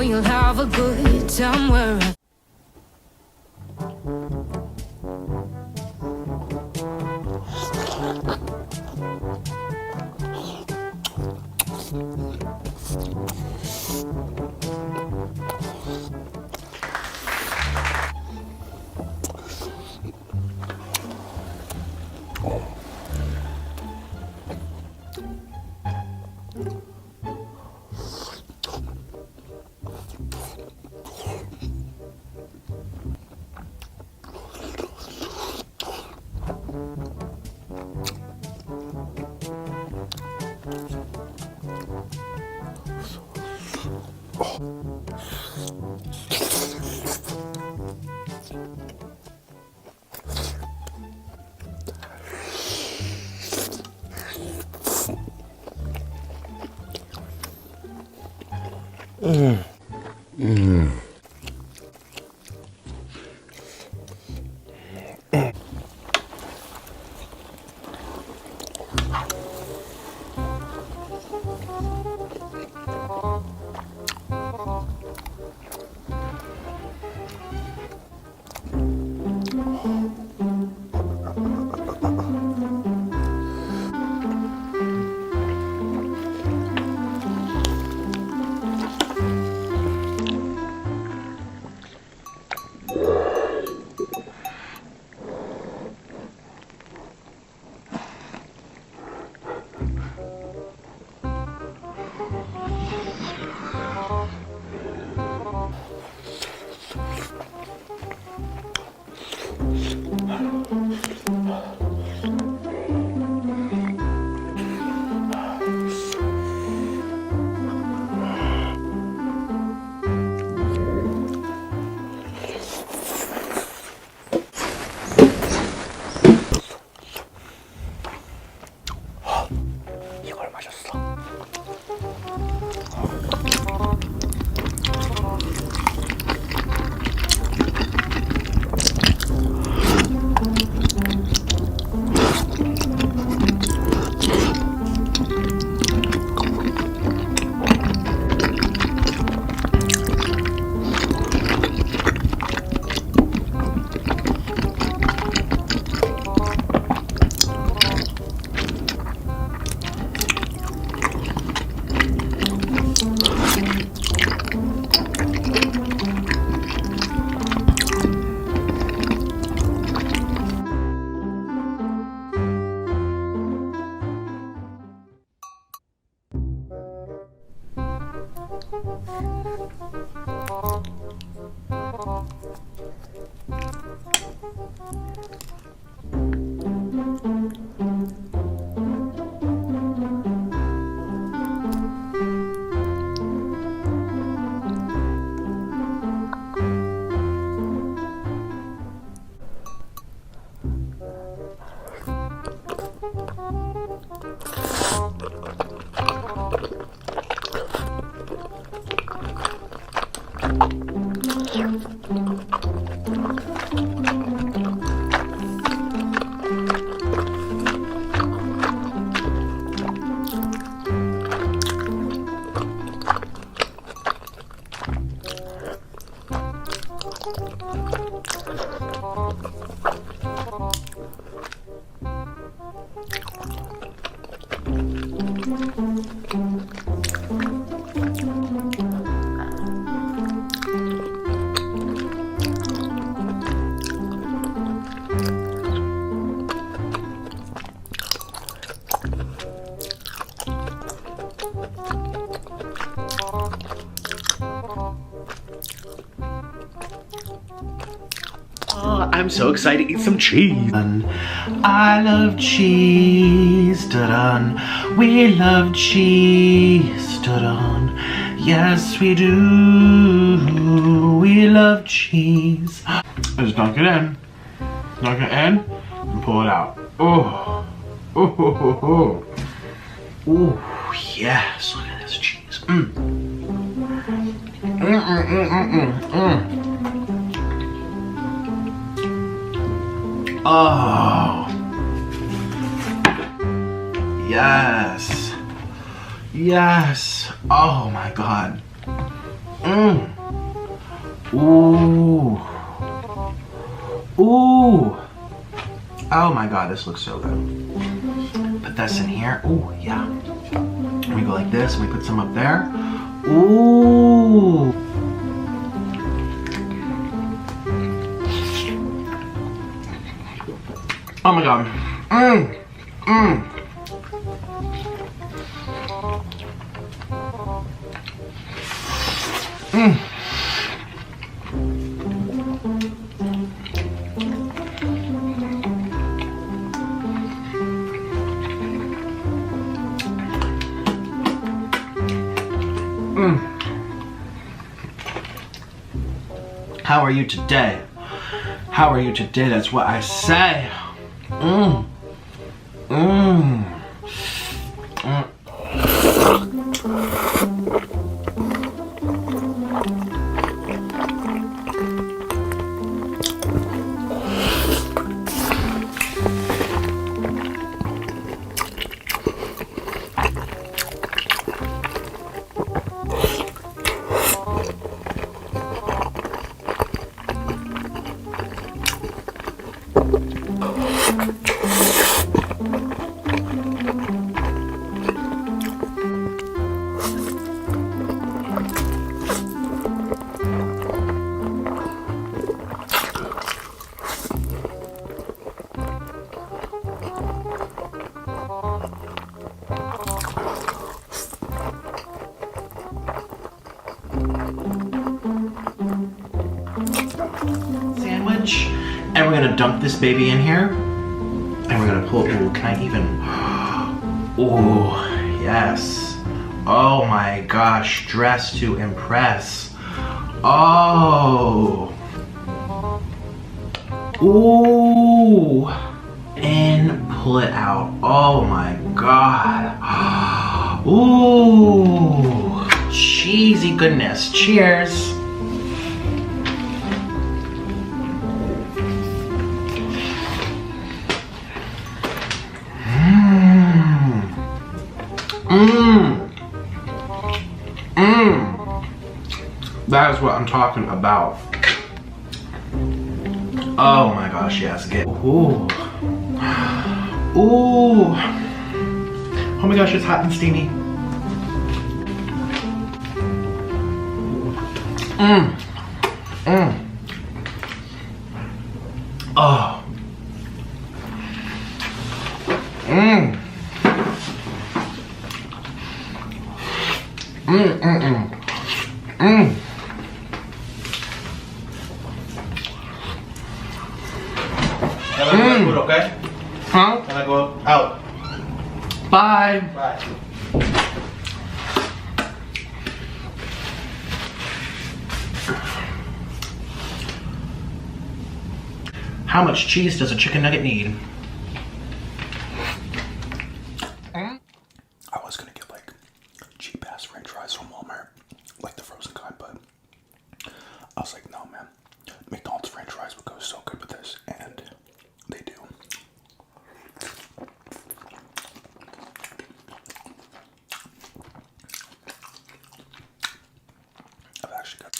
and you'll have a good time where 이걸 마셨어. I'm so excited to eat some cheese. I love cheese. Da-dun. We love cheese. Da-dun. Yes, we do. We love cheese. Just dunk it in. Dunk it in and pull it out. Oh. Oh, oh, oh, oh. Oh, yes. Look at this cheese. Oh, yes, yes, oh my God. Ooh. Ooh. Oh my God, this looks so good. Put this in here. Ooh, yeah. We go like this, and we put some up there. Ooh. Oh my God. How are you today? How are you today? That's what I say. Sandwich, and we're gonna dump this baby in here, and we're gonna pull. Ooh, can I even? Oh, yes. Oh my gosh, dress to impress. Oh. Ooh. And pull it out. Oh my God. Ooh. Cheesy goodness. Cheers. That is what I'm talking about. Oh my gosh, yes. Get. Ooh. Ooh. Oh my gosh, it's hot and steamy. Oh. Can I go food, okay? Huh? Can I go out? Bye. Bye. How much cheese does a chicken nugget need? I was gonna get like cheap ass French fries from Walmart, like the frozen kind, but I was like, no man, McDonald's French fries would go so good with this, and they do. I've actually got